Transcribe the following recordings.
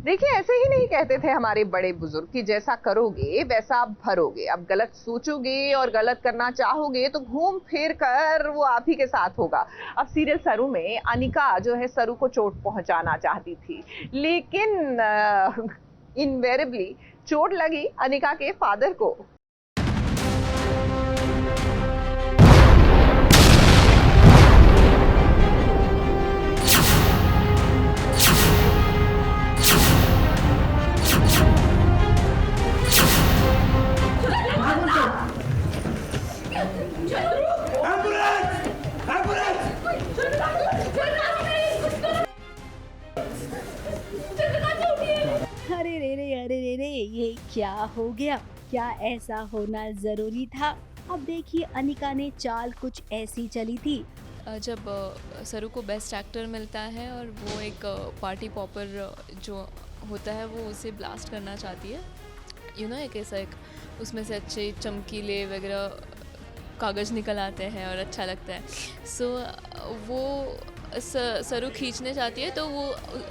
देखिए, ऐसे ही नहीं कहते थे हमारे बड़े बुजुर्ग कि जैसा करोगे वैसा आप भरोगे। अब गलत सोचोगे और गलत करना चाहोगे तो घूम फिर कर वो आप ही के साथ होगा। अब सीरियल सरू में अनिका जो है सरू को चोट पहुंचाना चाहती थी, लेकिन इनवेरेबली चोट लगी अनिका के फादर को। अरे रे रे, ये क्या हो गया? क्या ऐसा होना जरूरी था? अब देखिए अनिका ने चाल कुछ ऐसी चली थी। जब सरू को बेस्ट एक्टर मिलता है और वो एक पार्टी पॉपर जो होता है वो उसे ब्लास्ट करना चाहती है, एक ऐसा एक उसमें से अच्छे चमकीले वगैरह कागज़ निकल आते हैं और अच्छा लगता है। सो वो सरू खींचने जाती है तो वो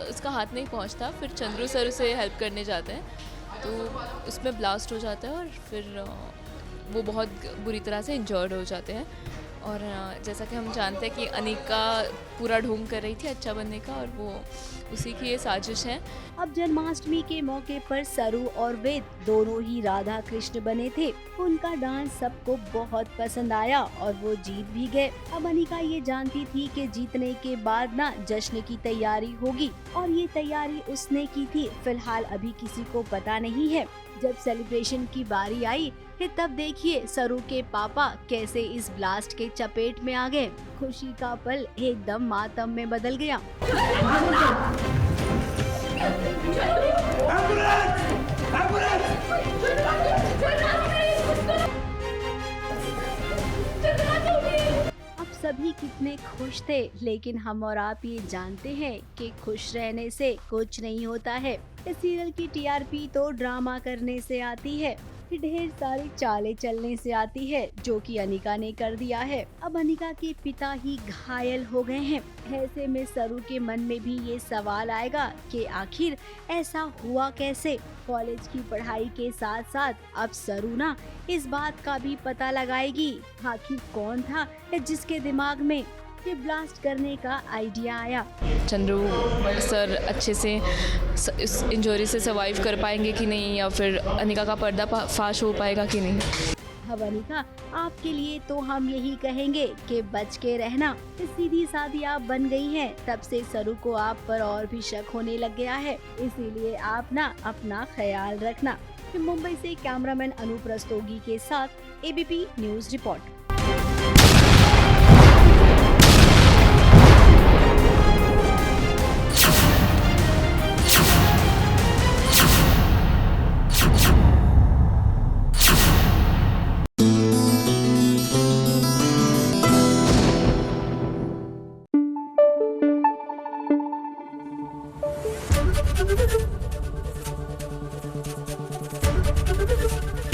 उसका हाथ नहीं पहुंचता, फिर चंद्रू सर उसे हेल्प करने जाते हैं तो उसमें ब्लास्ट हो जाता है और फिर वो बहुत बुरी तरह से इंजर्ड हो जाते हैं। और जैसा कि हम जानते हैं कि अनिका पूरा ढोंग कर रही थी अच्छा बनने का और वो उसी की ये साजिश है। अब जन्माष्टमी के मौके पर सरू और वेद दोनों ही राधा कृष्ण बने थे। उनका डांस सबको बहुत पसंद आया और वो जीत भी गए। अब अनिका ये जानती थी कि जीतने के बाद ना जश्न की तैयारी होगी और ये तैयारी उसने की थी। फिलहाल अभी किसी को पता नहीं है। जब सेलिब्रेशन की बारी आई फिर तब देखिए सरू के पापा कैसे इस ब्लास्ट के चपेट में आ गए। खुशी का पल एकदम मातम में बदल गया। अब सभी कितने खुश थे, लेकिन हम और आप ये जानते हैं कि खुश रहने से कुछ नहीं होता है। इस सीरियल की टीआरपी तो ड्रामा करने से आती है, ढेर सारी चालें चलने से आती है, जो कि अनिका ने कर दिया है। अब अनिका के पिता ही घायल हो गए हैं। ऐसे में सरू के मन में भी ये सवाल आएगा कि आखिर ऐसा हुआ कैसे। कॉलेज की पढ़ाई के साथ साथ अब सरू ना इस बात का भी पता लगाएगी आखिर कौन था जिसके दिमाग में ये ब्लास्ट करने का आइडिया आया। चंद्रू सर अच्छे से इस इंजरी से सर्वाइव कर पाएंगे कि नहीं, या फिर अनिका का पर्दा फाश हो पाएगा कि नहीं। अब अनिका आपके लिए तो हम यही कहेंगे कि बच के रहना। सीधी सादी आप बन गई हैं, तब से सरू को आप पर और भी शक होने लग गया है, इसीलिए आप ना अपना ख्याल रखना। मुंबई से कैमरामैन अनूप रस्तोगी के साथ ABP news report.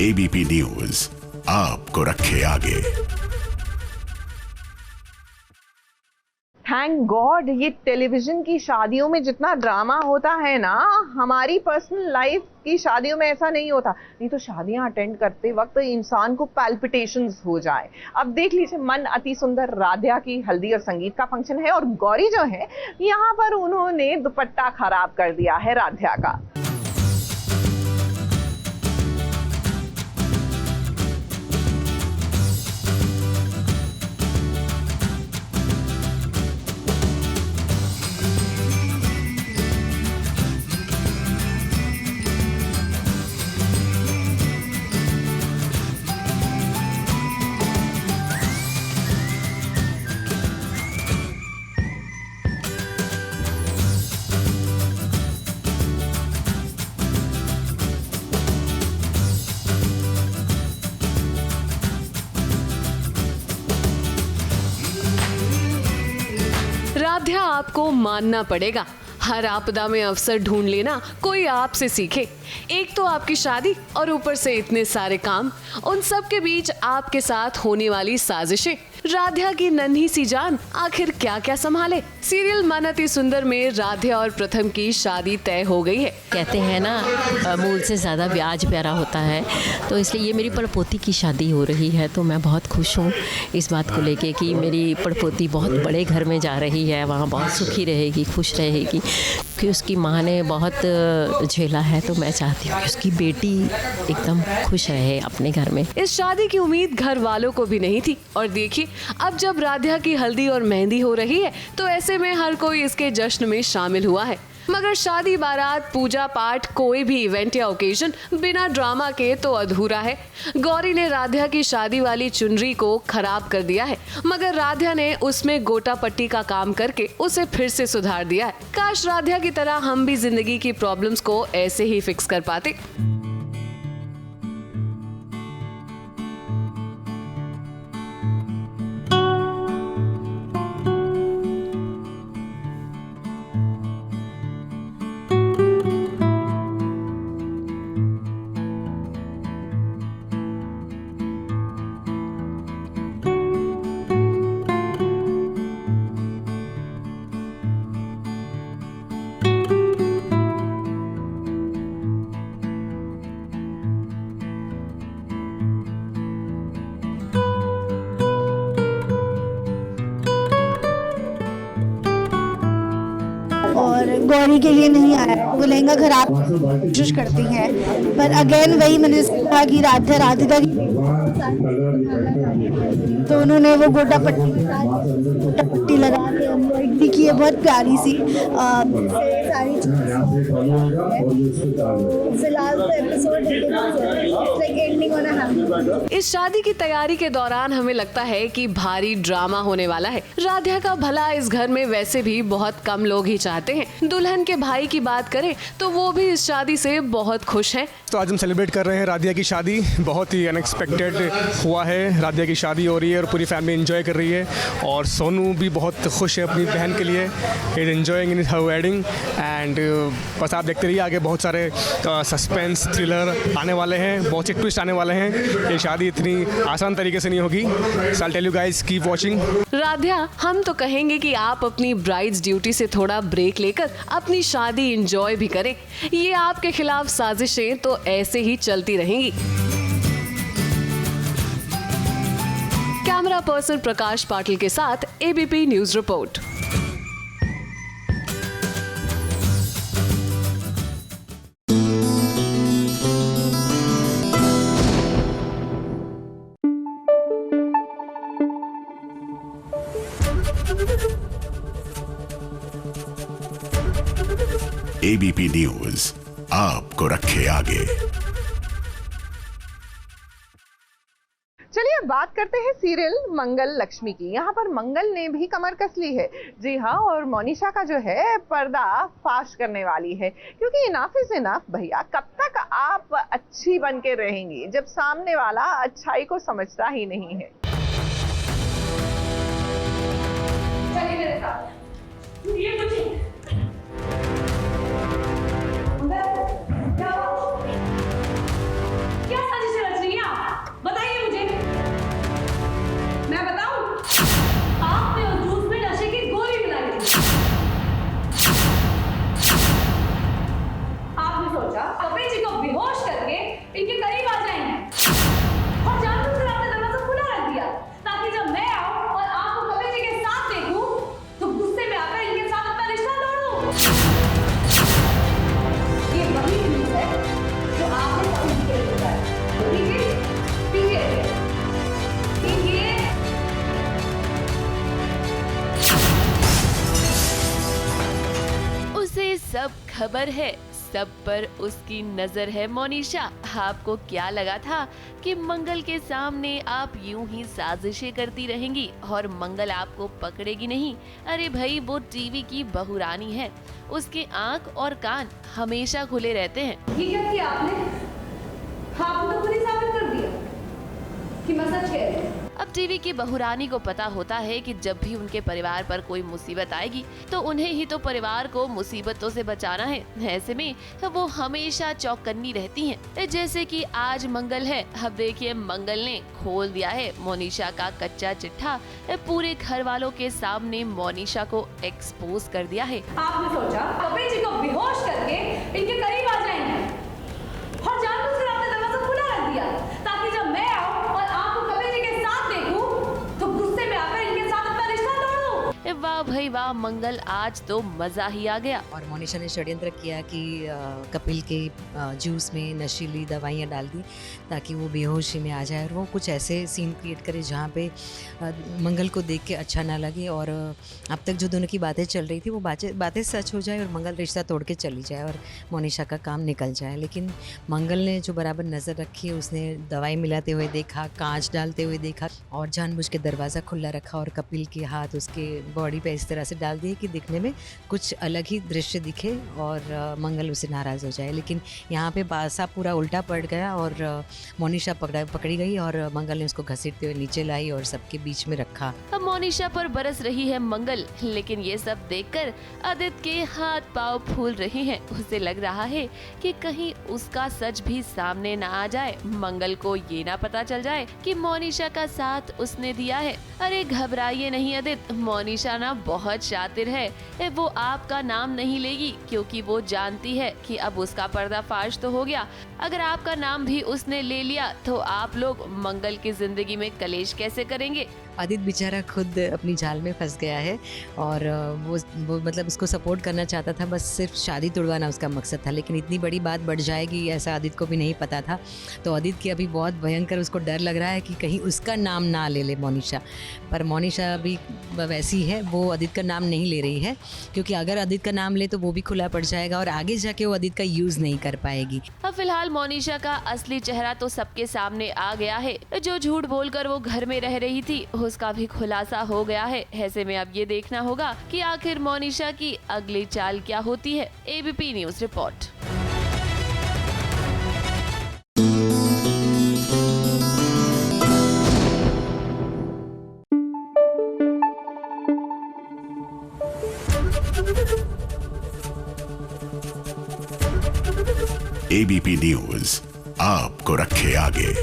ABP news आपको रखे आगे। थैंक गॉड ये टेलीविजन की शादियों में जितना ड्रामा होता है ना, हमारी पर्सनल लाइफ की शादियों में ऐसा नहीं होता। नहीं तो शादियां अटेंड करते वक्त इंसान को पैल्पिटेशंस हो जाए। अब देख लीजिए, मन अति सुंदर राध्या की हल्दी और संगीत का फंक्शन है और गौरी जो है यहाँ पर उन्होंने दुपट्टा खराब कर दिया है राध्या का। राध्या आपको मानना पड़ेगा, हर आपदा में अवसर ढूंढ लेना कोई आपसे सीखे। एक तो आपकी शादी और ऊपर से इतने सारे काम, उन सब के बीच आपके साथ होने वाली साजिशें। राध्या की नन्ही सी जान आखिर क्या क्या संभाले। सीरियल मन अति सुंदर में राध्या और प्रथम की शादी तय हो गई है। कहते हैं ना मूल से ज़्यादा ब्याज प्यारा होता है, तो इसलिए ये मेरी पड़पोती की शादी हो रही है। तो मैं बहुत खुश हूँ इस बात को लेके कि मेरी पड़पोती बहुत बड़े घर में जा रही है, वहाँ बहुत सुखी रहेगी, खुश रहेगी। कि उसकी माँ ने बहुत झेला है, तो मैं चाहती हूँ कि उसकी बेटी एकदम खुश रहे अपने घर में। इस शादी की उम्मीद घर वालों को भी नहीं थी और देखिए अब जब राध्या की हल्दी और मेहंदी हो रही है तो ऐसे में हर कोई इसके जश्न में शामिल हुआ है। मगर शादी, बारात, पूजा पाठ, कोई भी इवेंट या ओकेजन बिना ड्रामा के तो अधूरा है। गौरी ने राध्या की शादी वाली चुनरी को खराब कर दिया है, मगर राध्या ने उसमें गोटा पट्टी का काम करके उसे फिर से सुधार दिया है। काश राध्या की तरह हम भी जिंदगी की प्रॉब्लम्स को ऐसे ही फिक्स कर पाते। और गौरी के लिए नहीं आया, वो लहंगा खराब कोशिश करती है। पर अगेन वही मैंने कहा कि राधिका तो उन्होंने वो गोटा पट्टी लगा के एम्ब्रॉयडरी की है, बहुत प्यारी सी सारी फिलहाल तो एपिसोड एंडिंग होना है। इस शादी की तैयारी के दौरान हमें लगता है कि भारी ड्रामा होने वाला है। राध्या का भला इस घर में वैसे भी बहुत कम लोग ही चाहते हैं। दुल्हन के भाई की बात करें तो वो भी इस शादी से बहुत खुश हैं। तो आज हम सेलिब्रेट कर रहे हैं राध्या की शादी। बहुत ही अनएक्सपेक्टेड हुआ है, राध्या की शादी हो रही है और पूरी फैमिली एंजॉय कर रही है। और सोनू भी बहुत खुश है अपनी बहन के लिए, is enjoying in her wedding. And बस आप देखते रहिए, आगे बहुत सारे सस्पेंस थ्रिलर आने वाले हैं, बहुत से ट्विस्ट आने वाले हैं। ये शादी इतनी आसान तरीके से नहीं होगी। So I tell you guys, keep watching. Radhya, हम तो कहेंगे कि आप अपनी ब्राइड्स ड्यूटी से थोड़ा ब्रेक लेकर अपनी शादी एंजॉय भी करें। ये आपके खिलाफ साजिशें तो ऐसे ही चलती रहेंगी। कैमरा पर्सन प्रकाश पाटिल के साथ ABP news report. ABP news आपको रखे आगे। चलिए बात करते हैं सीरियल मंगल लक्ष्मी की। यहाँ पर मंगल ने भी कमर कस ली है। जी हाँ, और मोनिशा का जो है पर्दा फाश करने वाली है, क्योंकि इनफ इज इनफ भैया। कब तक आप अच्छी बन के रहेंगी जब सामने वाला अच्छाई को समझता ही नहीं है। चलिए मेरे साथ। ये कुछ क्या साजिशें रच रही हैं आप? बताइए मुझे। मैं बताऊं? आपने उस जूस में नशे की गोली मिलाई थी। आपने सोचा कपिल जी को बेहोश करके इनके करीब आ जाएंगे और जानबूझकर आपने दरवाजा खुला रख दिया, ताकि जब मैं आऊं और आपको कपिल जी के साथ देखूं तो गुस्से में आकर इनके साथ अपना रिश्ता तोड़ दूं। ये वही चीज है जो आपने कभी के लिए बताया। ठीक है? उसे सब खबर है, सब पर उसकी नजर है। मोनिशा, आपको क्या लगा था कि मंगल के सामने आप यूं ही साजिशें करती रहेंगी और मंगल आपको पकड़ेगी नहीं? अरे भाई, वो टीवी की बहुरानी है, उसके आंख और कान हमेशा खुले रहते हैं। ये क्या किया आपने? आपने तो खुद ही साबित कर दिया कि मैं सच कह रही हूं। अब टीवी की बहुरानी को पता होता है कि जब भी उनके परिवार पर कोई मुसीबत आएगी तो उन्हें ही तो परिवार को मुसीबतों से बचाना है। ऐसे में वो हमेशा चौकन्नी रहती हैं। जैसे कि आज मंगल है, अब देखिए मंगल ने खोल दिया है मोनिशा का कच्चा चिट्ठा। पूरे घर वालों के सामने मोनिशा को एक्सपोज कर दिया है। आपने सोचा कपिल जी को बेहोश करके इनके करीब आ जाएंगे और जानबूझकर आपने दरवाजा खुला रख दिया ताकि जब मैं आऊं और आपको कपिल जी के साथ देखूं तो गुस्से में आकर इनके साथ अपना रिश्ता तोड़ दूं। वाह भाई वाह, मंगल आज तो मजा ही आ गया। और मोनिशा ने षड्यंत्र किया कि कपिल के जूस में नशीली दवाइयाँ डाल दी ताकि वो बेहोशी में आ जाए और वो कुछ ऐसे सीन क्रिएट करे जहाँ पे मंगल को देख के अच्छा ना लगे और अब तक जो दोनों की बातें चल रही थी वो बातें सच हो जाए और मंगल रिश्ता तोड़ के चली जाए और मोनिशा का काम निकल जाए। लेकिन मंगल ने जो बराबर नज़र रखी, उसने दवाई मिलाते हुए देखा, कांच डालते हुए देखा और जानबूझ के दरवाज़ा खुला रखा और कपिल के हाथ उसके बॉडी पे इस तरह से डाल दिए कि दिखने में कुछ अलग ही दृश्य दिखे और मंगल उसे नाराज़ हो जाए। लेकिन यहाँ पे बासा पूरा उल्टा पड़ गया और मोनिशा पकड़ी गई और मंगल ने उसको घसीटते हुए नीचे लाई और सबके बीच में रखा। अब मोनिशा पर बरस रही है मंगल, लेकिन ये सब देखकर आदित्य के हाथ पांव फूल रहे हैं। उसे लग रहा है कि कहीं उसका सच भी सामने ना आ जाए, मंगल को ये ना पता चल जाए कि मोनिशा का साथ उसने दिया है। अरे घबराइए नहीं आदित्य, मोनिशा ना बहुत शातिर है। वो आपका नाम नहीं लेगी क्योंकि वो जानती है कि अब उसका पर्दाफाश तो हो गया। अगर आपका नाम भी उसने ले लिया तो आप लोग मंगल की जिंदगी में कलेश कैसे करेंगे। आदित्य बेचारा खुद अपनी जाल में फंस गया है और वो मतलब उसको सपोर्ट करना चाहता था, बस सिर्फ शादी तुड़वाना उसका मकसद था। लेकिन इतनी बड़ी बात बढ़ जाएगी ऐसा आदित्य को भी नहीं पता था। तो आदित्य की अभी बहुत भयंकर उसको डर लग रहा है कि कहीं उसका नाम ना ले ले मोनिशा। पर मोनिशा अभी वैसी है, वो आदित्य का नाम नहीं ले रही है क्योंकि अगर आदित्य का नाम ले तो वो भी खुला पड़ जाएगा और आगे जाके वो आदित्य का यूज़ नहीं कर पाएगी। अब फिलहाल मोनिशा का असली चेहरा तो सबके सामने आ गया है। जो झूठ बोलकर वो घर में रह रही थी उसका भी खुलासा हो गया है। ऐसे में अब ये देखना होगा कि आखिर मोनिशा की अगली चाल क्या होती है। ABP news report. ABP news आपको रखे आगे।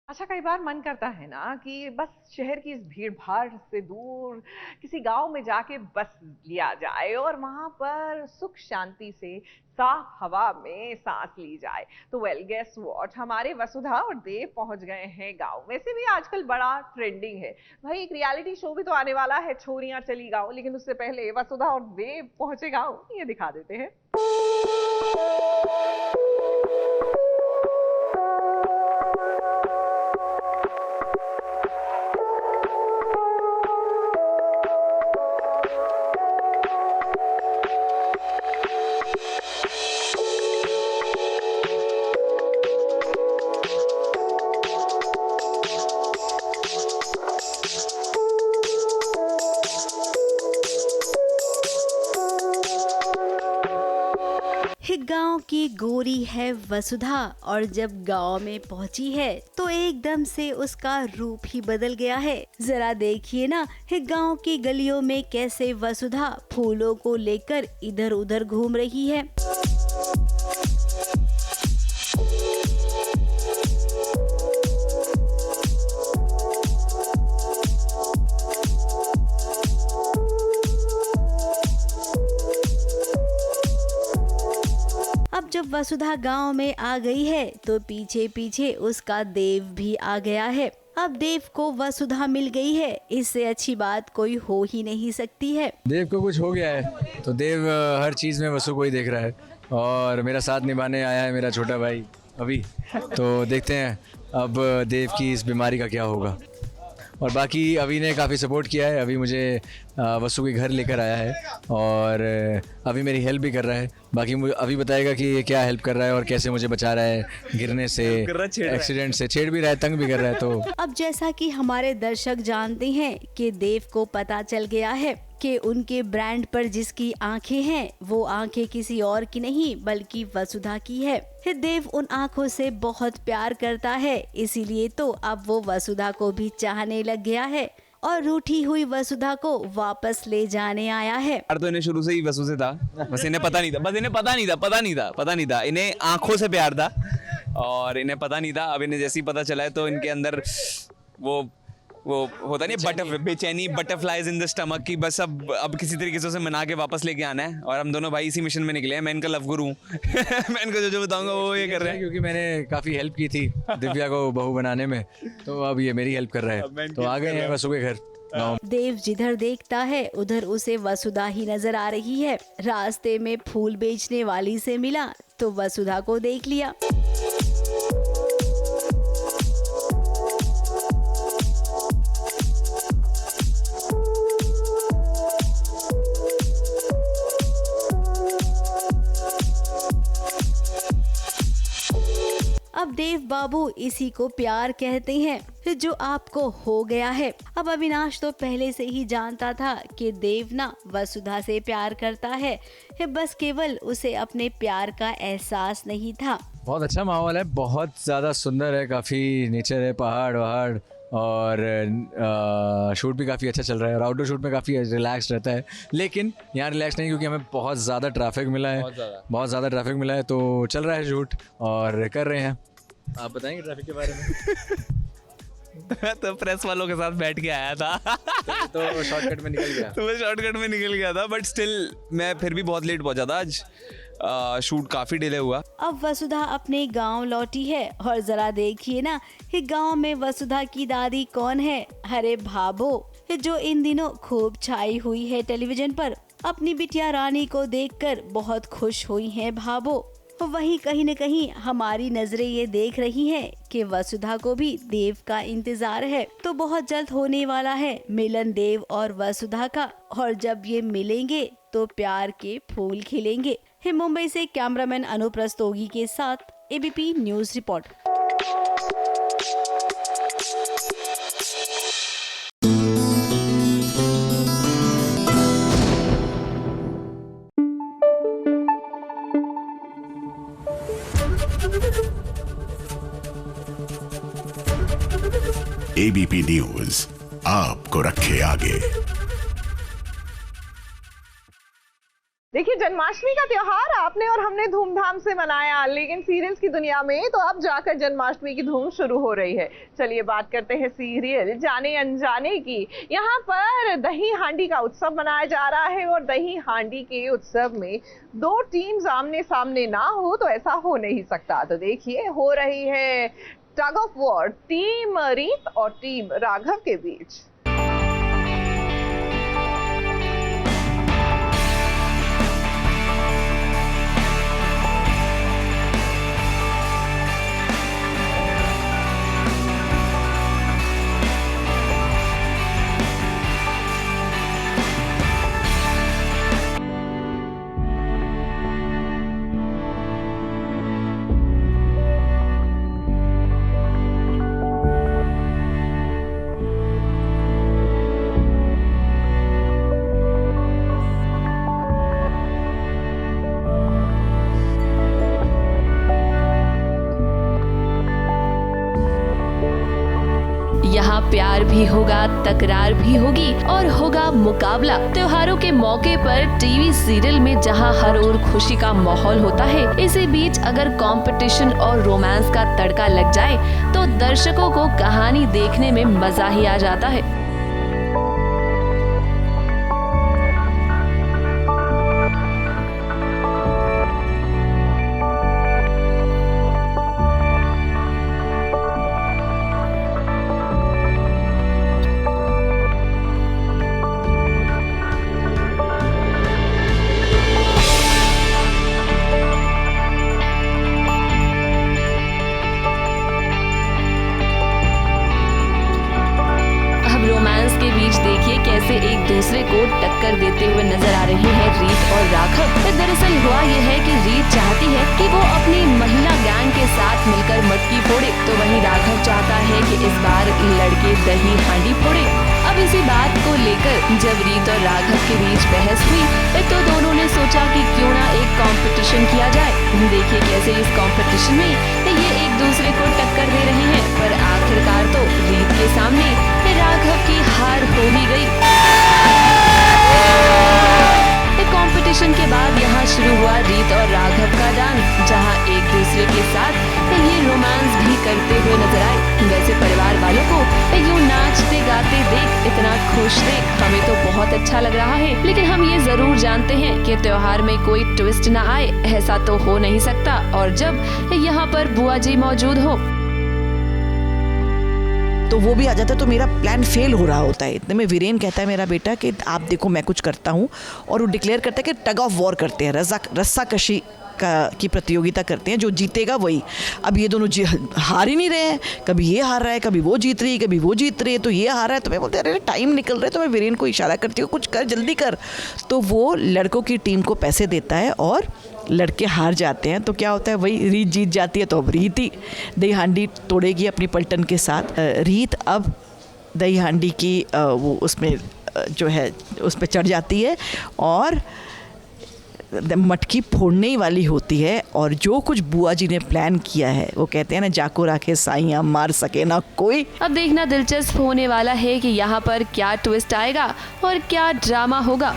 अच्छा, कई बार मन करता है ना कि बस शहर की इस भीड़ भाड़ से दूर किसी गांव में जाके बस लिया जाए और वहां पर सुख शांति से साफ हवा में सांस ली जाए। तो वेल गेस व्हाट, हमारे वसुधा और देव पहुंच गए हैं गांव। वैसे भी आजकल बड़ा ट्रेंडिंग है भाई, एक रियलिटी शो भी तो आने वाला है, छोरियां चली गांव। लेकिन उससे पहले वसुधा और देव पहुंचे गांव, ये दिखा देते हैं। गांव की गोरी है वसुधा और जब गांव में पहुंची है तो एकदम से उसका रूप ही बदल गया है। जरा देखिए ना, गांव की गलियों में कैसे वसुधा फूलों को लेकर इधर उधर घूम रही है। अब जब वसुधा गांव में आ गई है तो पीछे पीछे उसका देव भी आ गया है। अब देव को वसुधा मिल गई है, इससे अच्छी बात कोई हो ही नहीं सकती है। देव को कुछ हो गया है तो देव हर चीज़ में वसु को ही देख रहा है और मेरा साथ निभाने आया है मेरा छोटा भाई अभी। तो देखते हैं अब देव की इस बीमारी का क्या होगा। और बाकी अभी ने काफ़ी सपोर्ट किया है, अभी मुझे वसु के घर लेकर आया है और अभी मेरी हेल्प भी कर रहा है। बाकी मुझे अभी बताएगा कि ये क्या हेल्प कर रहा है और कैसे मुझे बचा रहा है गिरने से, एक्सीडेंट से, छेड़ भी रहा है, तंग भी कर रहा है। तो अब जैसा कि हमारे दर्शक जानते हैं कि देव को पता चल गया है कि उनके ब्रांड पर जिसकी आंखें हैं वो आंखें किसी और की नहीं बल्कि वसुधा की है। देव उन आंखों से बहुत प्यार करता है, इसीलिए तो अब वो वसुधा को भी चाहने लग गया है और रूठी हुई वसुधा को वापस ले जाने आया है। प्यार तो इन्हें शुरू से ही वसु से था, बस इन्हें पता नहीं था, इन्हें आंखों से प्यार था और इन्हें पता नहीं था। अब इन्हें जैसे ही पता चला है तो इनके अंदर वो होता नहीं बेचैनी, बटरफ्लाइज इन द स्टमक की, बस अब किसी तरीके से उसे मना के वापस लेके आना है। और हम दोनों भाई इसी मिशन में निकले हैं। मैं इनका लव गुरु हूँ मैं इनको जो बताऊंगा वो ये कर रहे हैं, क्योंकि मैंने काफ़ी हेल्प की थी दिव्या को बहू बनाने में, तो अब ये मेरी हेल्प कर रहा है। तो आ गए हैं वसु के घर। देव जिधर देखता है उधर उसे वसुधा ही नजर आ रही है। रास्ते में फूल बेचने वाली से मिला तो वसुधा को देख लिया। अब देव बाबू इसी को प्यार कहते हैं जो आपको हो गया है। अब अविनाश तो पहले से ही जानता था कि देव ना वसुधा से प्यार करता है, बस केवल उसे अपने प्यार का एहसास नहीं था। बहुत अच्छा माहौल है, बहुत ज़्यादा सुंदर है, काफ़ी नेचर है, पहाड़ वहाड़, और शूट भी काफ़ी अच्छा चल रहा है। और आउटडोर शूट में काफ़ी रिलैक्स रहता है, लेकिन यहाँ रिलैक्स नहीं क्योंकि हमें बहुत ज़्यादा ट्रैफिक मिला है, बहुत ज़्यादा ट्रैफिक मिला है। तो चल रहा है शूट और कर रहे हैं। आप बताएंगे ट्रैफिक के बारे में? तो प्रेस वालों के साथ बैठ के आया था तो शॉर्टकट में निकल गया। तो मैं शॉर्टकट में निकल गया था, बट स्टिल मैं फिर भी बहुत लेट पहुंचा था आज। शूट काफी डिले हुआ। अब वसुधा अपने गांव लौटी है और जरा देखिए ना कि गांव में वसुधा की दादी कौन है। अरे भाभो, जो इन दिनों खूब छाई हुई है टेलीविजन पर। अपनी बिटिया रानी को देखकर बहुत खुश हुई हैं भाभो। वहीं कहीं न कहीं हमारी नजरें ये देख रही हैं कि वसुधा को भी देव का इंतजार है। तो बहुत जल्द होने वाला है मिलन देव और वसुधा का, और जब ये मिलेंगे तो प्यार के फूल खिलेंगे। मुंबई से कैमरामैन अनूप रस्तोगी के साथ ABP news report. ABP news आपको रखे आगे। देखिए, जन्माष्टमी का त्योहार आपने और हमने धूमधाम से मनाया, लेकिन सीरियल्स की दुनिया में तो अब जाकर जन्माष्टमी की धूम शुरू हो रही है। चलिए बात करते हैं सीरियल जाने अनजाने की। यहाँ पर दही हांडी का उत्सव मनाया जा रहा है और दही हांडी के उत्सव में दो टीम्स आमने सामने ना हो तो ऐसा हो नहीं सकता। तो देखिए, हो रही है टग ऑफ वॉर टीम रीत और टीम राघव के बीच। यहाँ प्यार भी होगा, तकरार भी होगी और होगा मुकाबला। त्योहारों के मौके पर टीवी सीरियल में जहाँ हर ओर खुशी का माहौल होता है, इसी बीच अगर कंपटीशन और रोमांस का तड़का लग जाए तो दर्शकों को कहानी देखने में मजा ही आ जाता है। दरअसल हुआ ये है कि रीत चाहती है कि वो अपनी महिला गैंग के साथ मिलकर मटकी फोड़े, तो वहीं राघव चाहता है कि इस बार लड़के दही हांडी फोड़े। अब इसी बात को लेकर जब रीत और राघव के बीच बहस हुई तो दोनों ने सोचा कि क्यों ना एक कंपटीशन किया जाए। देखिए कैसे इस कंपटीशन में ये एक दूसरे को टक्कर दे रहे हैं, पर आखिरकार तो रीत के सामने राघव की हार हो ही गई। कंपटीशन के बाद यहाँ शुरू हुआ रीत और राघव का डांस, जहाँ एक दूसरे के साथ ये रोमांस भी करते हुए नजर आए। वैसे परिवार वालों को यूँ नाचते गाते देख, इतना खुश देख हमें तो बहुत अच्छा लग रहा है, लेकिन हम ये जरूर जानते हैं कि त्योहार में कोई ट्विस्ट न आए, ऐसा तो हो नहीं सकता। और जब यहाँ पर बुआ जी मौजूद हो तो वो भी आ जाता है, तो मेरा प्लान फेल हो रहा होता है। इतने में वीरेन कहता है मेरा बेटा कि आप देखो मैं कुछ करता हूँ, और वो डिक्लेयर करता है कि टग ऑफ वॉर करते हैं, रस्सा कशी की प्रतियोगिता करते हैं, जो जीतेगा वही। अब ये दोनों हार ही नहीं रहे हैं, कभी ये हार रहा है, कभी वो जीत रही है, कभी वो जीत रही है, तो ये हार रहा है। तो मैं बोलते अरे टाइम निकल रहा है, तो मैं वीरेन को इशारा करती हूँ कुछ कर, जल्दी कर। तो वो लड़कों की टीम को पैसे देता है और लड़के हार जाते हैं। तो क्या होता है, वही रीत जीत जाती है, तो अब रीत ही दही हांडी तोड़ेगी अपनी पलटन के साथ। रीत अब दही हांडी की वो उसमें जो है उस पर चढ़ जाती है और मटकी फोड़ने ही वाली होती है। और जो कुछ बुआ जी ने प्लान किया है, वो कहते हैं ना, जाको राखे साइयां मार सके ना कोई। अब देखना दिलचस्प होने वाला है कि यहाँ पर क्या ट्विस्ट आएगा और क्या ड्रामा होगा।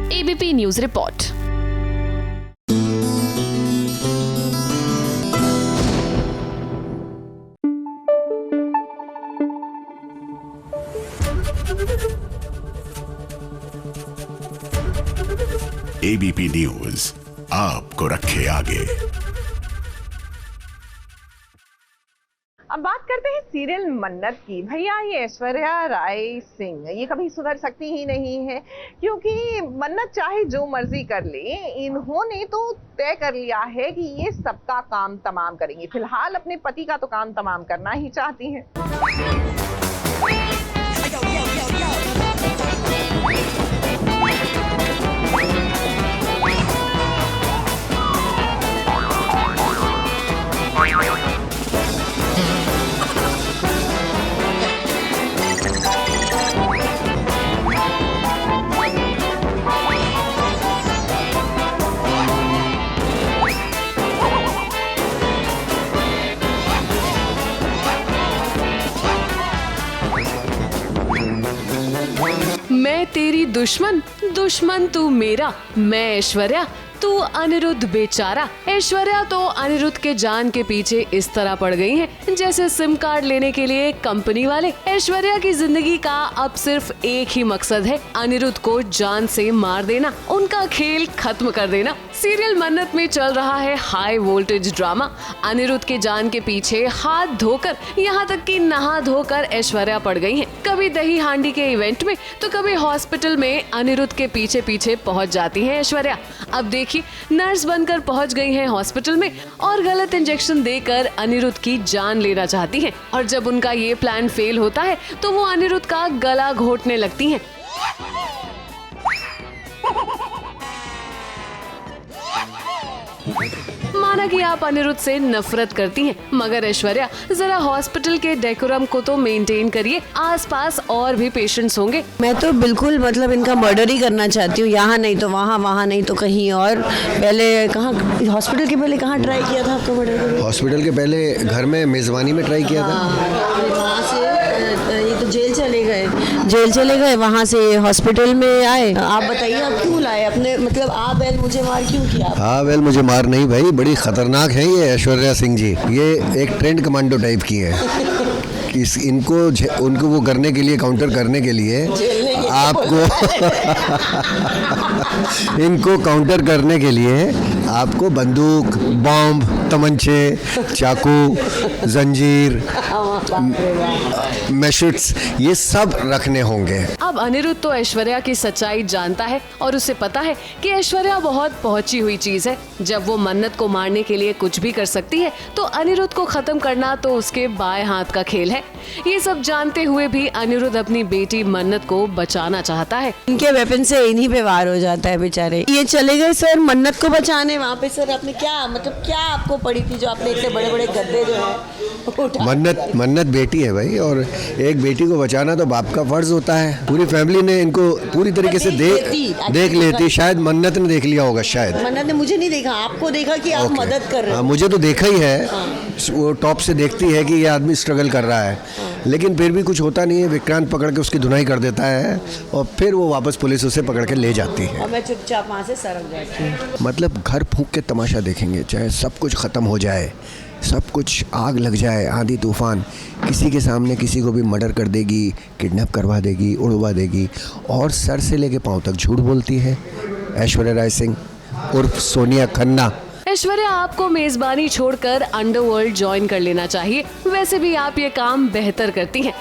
ABP news report. ABP news आपको रखे आगे। अब बात करते हैं सीरियल मन्नत की। भैया ये ऐश्वर्या राय सिंह ये कभी सुधर सकती ही नहीं है, क्योंकि मन्नत चाहे जो मर्जी कर ले, इन्होंने तो तय कर लिया है कि ये सबका काम तमाम करेंगी। फिलहाल अपने पति का तो काम तमाम करना ही चाहती हैं। मैं तेरी दुश्मन, दुश्मन तू मेरा, मैं ऐश्वर्या तू अनिरुद्ध बेचारा। ऐश्वर्या तो अनिरुद्ध के जान के पीछे इस तरह पड़ गई हैं जैसे सिम कार्ड लेने के लिए कंपनी वाले। ऐश्वर्या की जिंदगी का अब सिर्फ एक ही मकसद है, अनिरुद्ध को जान से मार देना, उनका खेल खत्म कर देना। सीरियल मन्नत में चल रहा है हाई वोल्टेज ड्रामा। अनिरुद्ध के जान के पीछे हाथ धोकर, यहाँ तक कि नहा धोकर ऐश्वर्या पड़ गई है। कभी दही हांडी के इवेंट में तो कभी हॉस्पिटल में अनिरुद्ध के पीछे पीछे पहुँच जाती है ऐश्वर्या। अब देखिए नर्स बनकर पहुंच गई हैं हॉस्पिटल में और गलत इंजेक्शन देकर अनिरुद्ध की जान लेना चाहती हैं। और जब उनका ये प्लान फेल होता है तो वो अनिरुद्ध का गला घोटने लगती हैं। माना कि आप अनिरुद्ध से नफरत करती हैं, मगर ऐश्वर्या जरा हॉस्पिटल के डेकोरम को तो मेंटेन करिए, आसपास और भी पेशेंट्स होंगे। मैं तो बिल्कुल मतलब इनका मर्डर ही करना चाहती हूँ, यहाँ नहीं तो वहाँ, वहाँ नहीं तो कहीं और। पहले कहाँ, हॉस्पिटल के पहले कहाँ ट्राई किया था आपको मर्डर? हॉस्पिटल के पहले घर में मेज़बानी में ट्राई किया था। वहाँ से ये तो जेल चले गए, जेल चले गए, वहाँ से हॉस्पिटल में आए। आप बताइए आप क्यों लाए अपने, मतलब आप बैल मुझे मार क्यों किया? हाँ वेल मुझे मार नहीं भाई, बड़ी खतरनाक है ये ऐश्वर्या सिंह जी, ये एक ट्रेंड कमांडो टाइप की है। उनको वो करने के लिए, काउंटर करने के लिए आपको इनको काउंटर करने के लिए आपको बंदूक, बॉम्ब, तमंचे, चाकू, जंजीर, मैशेट्स, ये सब रखने होंगे। अब अनिरुद्ध तो ऐश्वर्या की सच्चाई जानता है और उसे पता है कि ऐश्वर्या बहुत पहुंची हुई चीज है। जब वो मन्नत को मारने के लिए कुछ भी कर सकती है तो अनिरुद्ध को खत्म करना तो उसके बाएं हाथ का खेल है। ये सब जानते हुए भी अनिरुद्ध अपनी बेटी मन्नत को बचाना चाहता है। इनके वेपन से इन्हीं पे वार हो जाता है बेचारे। ये चले गए सर मन्नत को बचाने, वहाँ पे सर आपने क्या, मतलब क्या आपको पड़ी थी जो आपने इतने बड़े बड़े गद्दे जो है मन्नत बेटी है भाई, और एक बेटी को बचाना तो बाप का फर्ज होता है। पूरी फैमिली ने इनको पूरी तरीके से देख लेती। शायद मन्नत ने देख लिया होगा, शायद मन्नत ने मुझे नहीं देखा, आपको देखा कि आप मदद कर रहे हो। मुझे तो देखा ही है, वो टॉप से देखती है कि ये आदमी स्ट्रगल कर रहा है, लेकिन फिर भी कुछ होता नहीं है। विक्रांत पकड़ के उसकी धुनाई कर देता है और फिर वो वापस पुलिस उसे पकड़ के ले जाती है और मैं चुपचाप वहाँ से सरक जाती हूँ। मतलब घर फूंक के तमाशा देखेंगे, चाहे सब कुछ ख़त्म हो जाए, सब कुछ आग लग जाए, आंधी तूफान, किसी के सामने किसी को भी मर्डर कर देगी, किडनैप करवा देगी, उड़वा देगी, और सर से लेके पाँव तक झूठ बोलती है ऐश्वर्या राय सिंह उर्फ सोनिया खन्ना। ऐश्वर्या, आपको मेजबानी छोड़कर अंडरवर्ल्ड ज्वाइन कर लेना चाहिए। वैसे भी आप ये काम बेहतर करती हैं।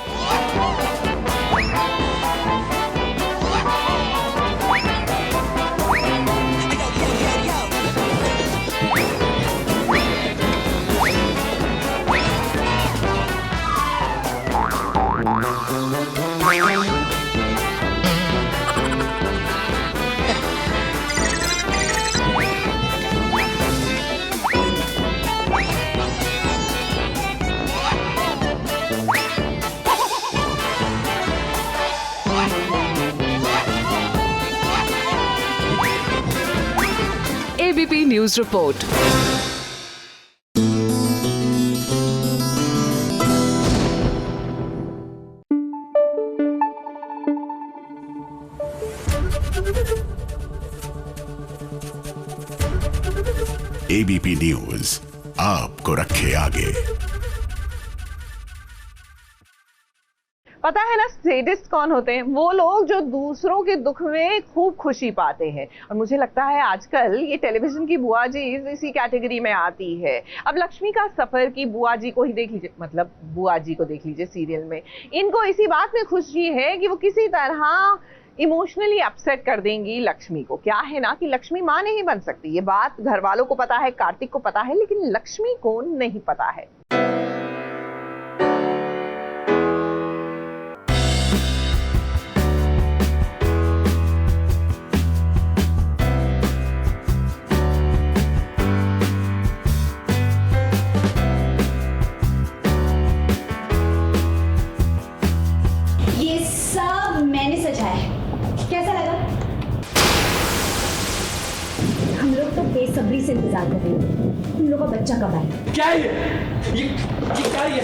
ABP news report. ABP news आपको रखे आगे। पता है ना सैडिस्ट कौन होते हैं? वो लोग जो दूसरों के दुख में खूब खुशी पाते हैं। और मुझे लगता है आजकल ये टेलीविजन की बुआ जी इसी कैटेगरी में आती है। अब लक्ष्मी का सफर की बुआ जी को ही देख लीजिए, मतलब बुआ जी को देख लीजिए सीरियल में। इनको इसी बात में खुशी है कि वो किसी तरह इमोशनली अपसेट कर देंगी लक्ष्मी को। क्या है ना कि लक्ष्मी मां नहीं बन सकती, ये बात घर वालों को पता है, कार्तिक को पता है, लेकिन लक्ष्मी को नहीं पता है। ये सब मैंने सजाया है, कैसा लगा? हम लोग तो बेसब्री से इंतजार कर रहे हैं तुम लोग का बच्चा कब आए। क्या है ये क्या है ये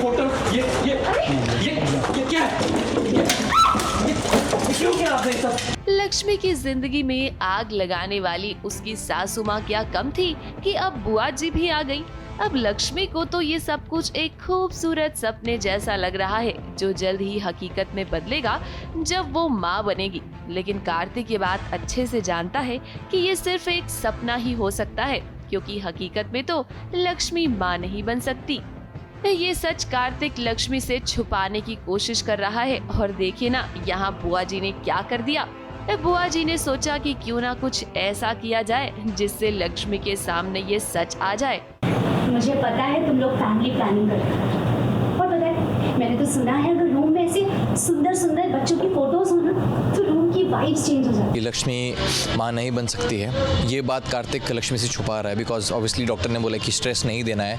फोटो, ये क्या है, ये क्यों किया आपने सब? लक्ष्मी की जिंदगी में आग लगाने वाली उसकी सासू माँ क्या कम थी कि अब बुआ जी भी आ गई। अब लक्ष्मी को तो ये सब कुछ एक खूबसूरत सपने जैसा लग रहा है जो जल्द ही हकीकत में बदलेगा जब वो माँ बनेगी। लेकिन कार्तिक ये बात अच्छे से जानता है कि ये सिर्फ एक सपना ही हो सकता है, क्योंकि हकीकत में तो लक्ष्मी माँ नहीं बन सकती। ये सच कार्तिक लक्ष्मी से छुपाने की कोशिश कर रहा है। और देखिए ना, यहाँ बुआ जी ने क्या कर दिया। बुआ जी ने सोचा कि क्यों ना कुछ ऐसा किया जाए जिससे लक्ष्मी के सामने ये सच आ जाए। मुझे पता है तुम लोग फैमिली प्लानिंग करते हो, और पता है मैंने तो सुना है अगर रूम में ऐसे सुंदर सुंदर बच्चों की फोटोज हो ना तो रूम की पूरी वाइब्स चेंज हो जाती है। लक्ष्मी माँ नहीं बन सकती है, ये बात कार्तिक लक्ष्मी से छुपा रहा है, बिकॉज ऑब्वियसली डॉक्टर ने बोला कि स्ट्रेस नहीं देना है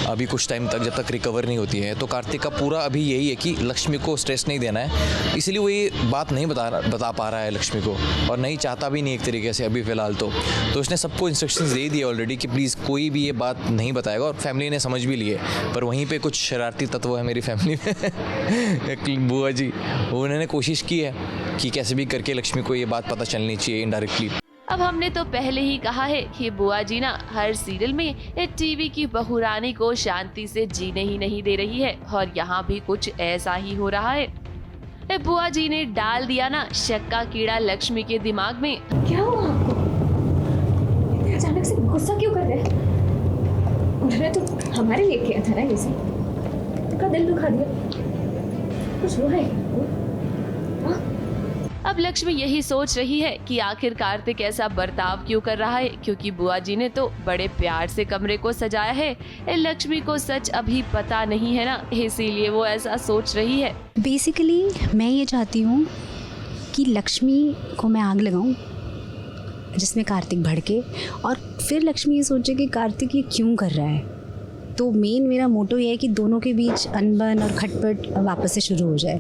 अभी कुछ टाइम तक, जब तक रिकवर नहीं होती है। तो कार्तिक का पूरा अभी यही है कि लक्ष्मी को स्ट्रेस नहीं देना है, इसलिए वो ये बात नहीं बता पा रहा है लक्ष्मी को, और नहीं चाहता भी नहीं एक तरीके से अभी फ़िलहाल। तो उसने सबको इंस्ट्रक्शंस दे दिए ऑलरेडी कि प्लीज़ कोई भी ये बात नहीं बताएगा, और फैमिली ने समझ भी लिए। पर वहीं पे कुछ शरारती तत्व है मेरी फैमिली में बुआ जी, उन्होंने कोशिश की है कि कैसे भी करके लक्ष्मी को ये बात पता चलनी चाहिए इनडायरेक्टली। अब हमने तो पहले ही कहा है कि बुआ जी ना हर सीरियल में टीवी की बहुरानी को शांति से जीने ही नहीं दे रही है, और यहाँ भी कुछ ऐसा ही हो रहा है। बुआ जी ने डाल दिया ना शक का कीड़ा लक्ष्मी के दिमाग में। क्या हुआ आपको? इतने अचानक से गुस्सा क्यों कर रहे हैं? उन्होंने तो हमारे लिए किया था ना ये सब, उनका दिल दुखा दिया, कुछ हुआ है? अब लक्ष्मी यही सोच रही है कि आखिर कार्तिक ऐसा बर्ताव क्यों कर रहा है, क्योंकि बुआ जी ने तो बड़े प्यार से कमरे को सजाया है। लक्ष्मी को सच अभी पता नहीं है ना, इसीलिए वो ऐसा सोच रही है। बेसिकली मैं ये चाहती हूँ कि लक्ष्मी को मैं आग लगाऊं जिसमें कार्तिक भड़के, और फिर लक्ष्मी ये सोचे कि कार्तिक ये क्यों कर रहा है। तो मेन मेरा मोटो ये है कि दोनों के बीच अनबन और खटपट वापस से शुरू हो जाए,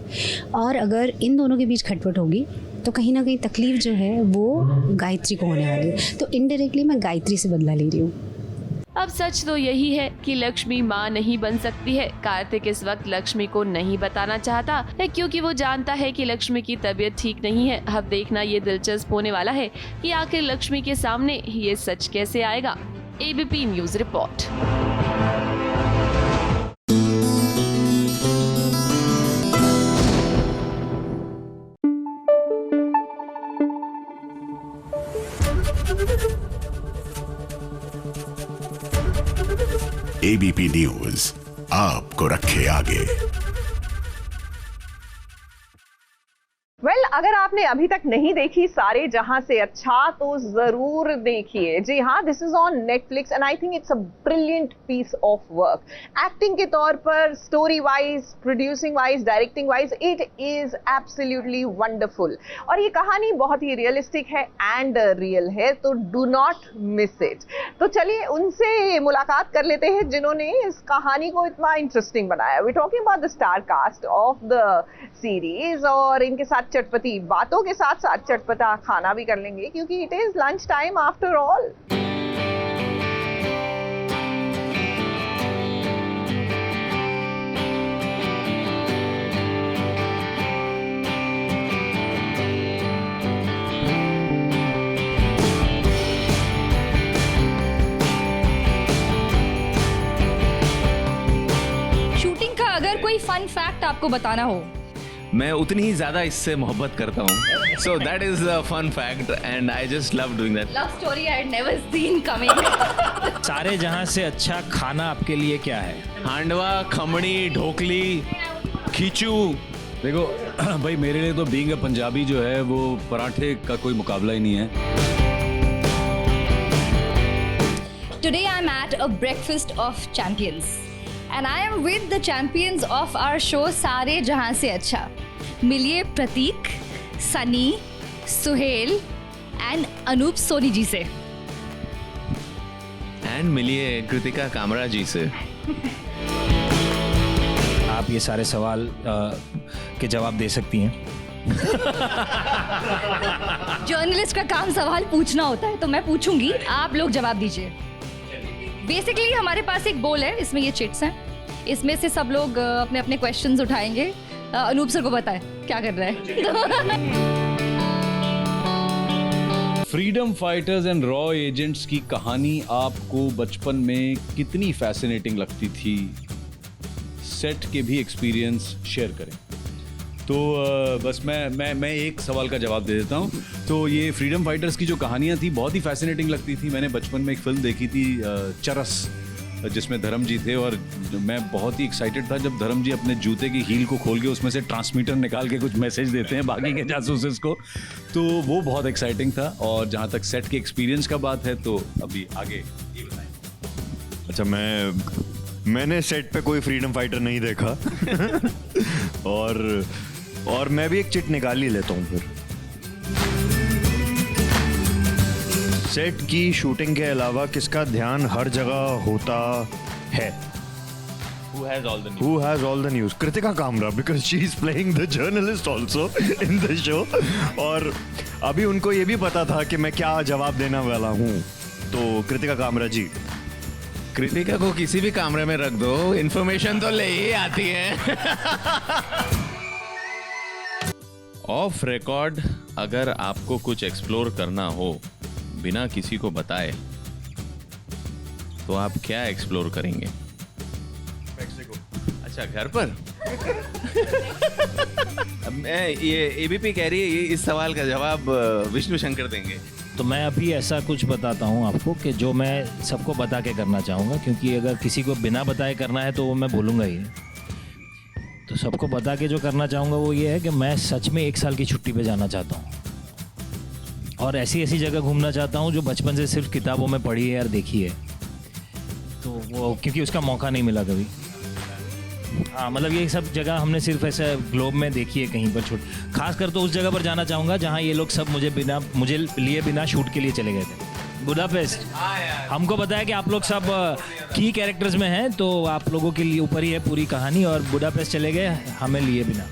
और अगर इन दोनों के बीच खटपट होगी तो कहीं ना कहीं तकलीफ जो है वो गायत्री को होने वाली है। तो इनडायरेक्टली मैं गायत्री से बदला ले रही हूँ। अब सच तो यही है कि लक्ष्मी माँ नहीं बन सकती है। कार्तिक इस वक्त लक्ष्मी को नहीं बताना चाहता है, क्योंकि वो जानता है कि लक्ष्मी की तबीयत ठीक नहीं है। अब देखना ये दिलचस्प होने वाला है कि आखिर लक्ष्मी के सामने ये सच कैसे आएगा। ABP news report. ABP news आपको रखे आगे। अगर आपने अभी तक नहीं देखी सारे जहां से अच्छा, तो जरूर देखिए। जी हाँ, this is on Netflix and I think it's a brilliant piece of work. Acting के तौर पर, story wise, producing wise, directing wise, it is absolutely wonderful. और ये कहानी बहुत ही रियलिस्टिक है एंड रियल है, तो डू नॉट मिस इट। तो चलिए उनसे मुलाकात कर लेते हैं जिन्होंने इस कहानी को इतना इंटरेस्टिंग बनाया। We talking about the star cast of the series, और इनके साथ चटपटी बातों के साथ साथ चटपटा खाना भी कर लेंगे, क्योंकि it is lunch time after all. Shooting का अगर कोई फन फैक्ट आपको बताना हो, मैं उतनी ही ज्यादा इससे मोहब्बत करता हूँ। So that is the fun fact and I just love doing that. Love story I had never seen coming. सारे जहां से अच्छा खाना आपके लिए क्या है? हांडवा, खमणी, ढोकली, खींचू। देखो भाई, मेरे लिए तो बीइंग अ पंजाबी जो है वो पराठे का कोई मुकाबला ही नहीं है। Today I'm at a breakfast of champions and I am with the champions of our show सारे जहां से अच्छा। मिलिए प्रतीक, सनी, सुहेल एंड अनूप सोनी जी से। एंड मिलिए कृतिका कामरा जी से। आप ये सारे सवाल के जवाब दे सकती हैं। जर्नलिस्ट का काम सवाल पूछना होता है, तो मैं पूछूंगी, आप लोग जवाब दीजिए। बेसिकली हमारे पास एक बोल है, इसमें ये चिट्स हैं, इसमें से सब लोग अपने अपने क्वेश्चंस उठाएंगे। अनूप सर को बताएं क्या कर रहा है। Freedom fighters and raw agents की कहानी आपको बचपन में कितनी फैसिनेटिंग लगती थी? सेट के भी एक्सपीरियंस शेयर करें। तो बस मैं एक सवाल का जवाब दे देता हूँ। तो ये फ्रीडम फाइटर्स की जो कहानियाँ थी बहुत ही फैसिनेटिंग लगती थी। मैंने बचपन में एक फिल्म देखी थी चरस, जिसमें धर्म जी थे, और मैं बहुत ही एक्साइटेड था जब धर्म जी अपने जूते की हील को खोल के उसमें से ट्रांसमीटर निकाल के कुछ मैसेज देते हैं बाकी के जासूस को। तो वो बहुत एक्साइटिंग था। और जहाँ तक सेट के एक्सपीरियंस का बात है, तो अभी आगे ये बताएं। अच्छा, मैंने सेट पे कोई फ्रीडम फाइटर नहीं देखा। और मैं भी एक चिट निकाल ही लेता हूँ फिर। सेट की शूटिंग के अलावा किसका ध्यान हर जगह होता है? Who has all the news? Who has all the news? Kritika Kamra, because she is playing the journalist also in the show. और अभी उनको ये भी पता था कि मैं क्या जवाब देने वाला हूँ, तो कृतिका कामरा जी। कृतिका को किसी भी कमरे में रख दो, इंफॉर्मेशन तो ले ही आती है। ऑफ रिकॉर्ड अगर आपको कुछ एक्सप्लोर करना हो बिना किसी को बताए, तो आप क्या एक्सप्लोर करेंगे? अच्छा, घर पर? अब मैं ये एबीपी कह रही है, ये इस सवाल का जवाब विष्णु शंकर देंगे। तो मैं अभी ऐसा कुछ बताता हूँ आपको कि जो मैं सबको बता के करना चाहूँगा, क्योंकि अगर किसी को बिना बताए करना है तो वो मैं बोलूँगा ही। तो सबको बता के जो करना चाहूँगा वो ये है कि मैं सच में 1 साल की छुट्टी पे जाना चाहता हूँ और ऐसी ऐसी जगह घूमना चाहता हूँ जो बचपन से सिर्फ किताबों में पढ़ी है और देखी है, तो वो क्योंकि उसका मौका नहीं मिला कभी। हाँ, मतलब ये सब जगह हमने सिर्फ ऐसे ग्लोब में देखी है कहीं पर खास कर तो उस जगह पर जाना चाहूँगा जहाँ ये लोग सब मुझे लिए बिना शूट के लिए चले गए थे। बुडापेस्ट। हमको पता है कि आप लोग सब की कैरेक्टर्स में हैं, तो आप लोगों के लिए ऊपर ही है पूरी कहानी, और बुडापेस्ट चले गए हमें लिए बिना।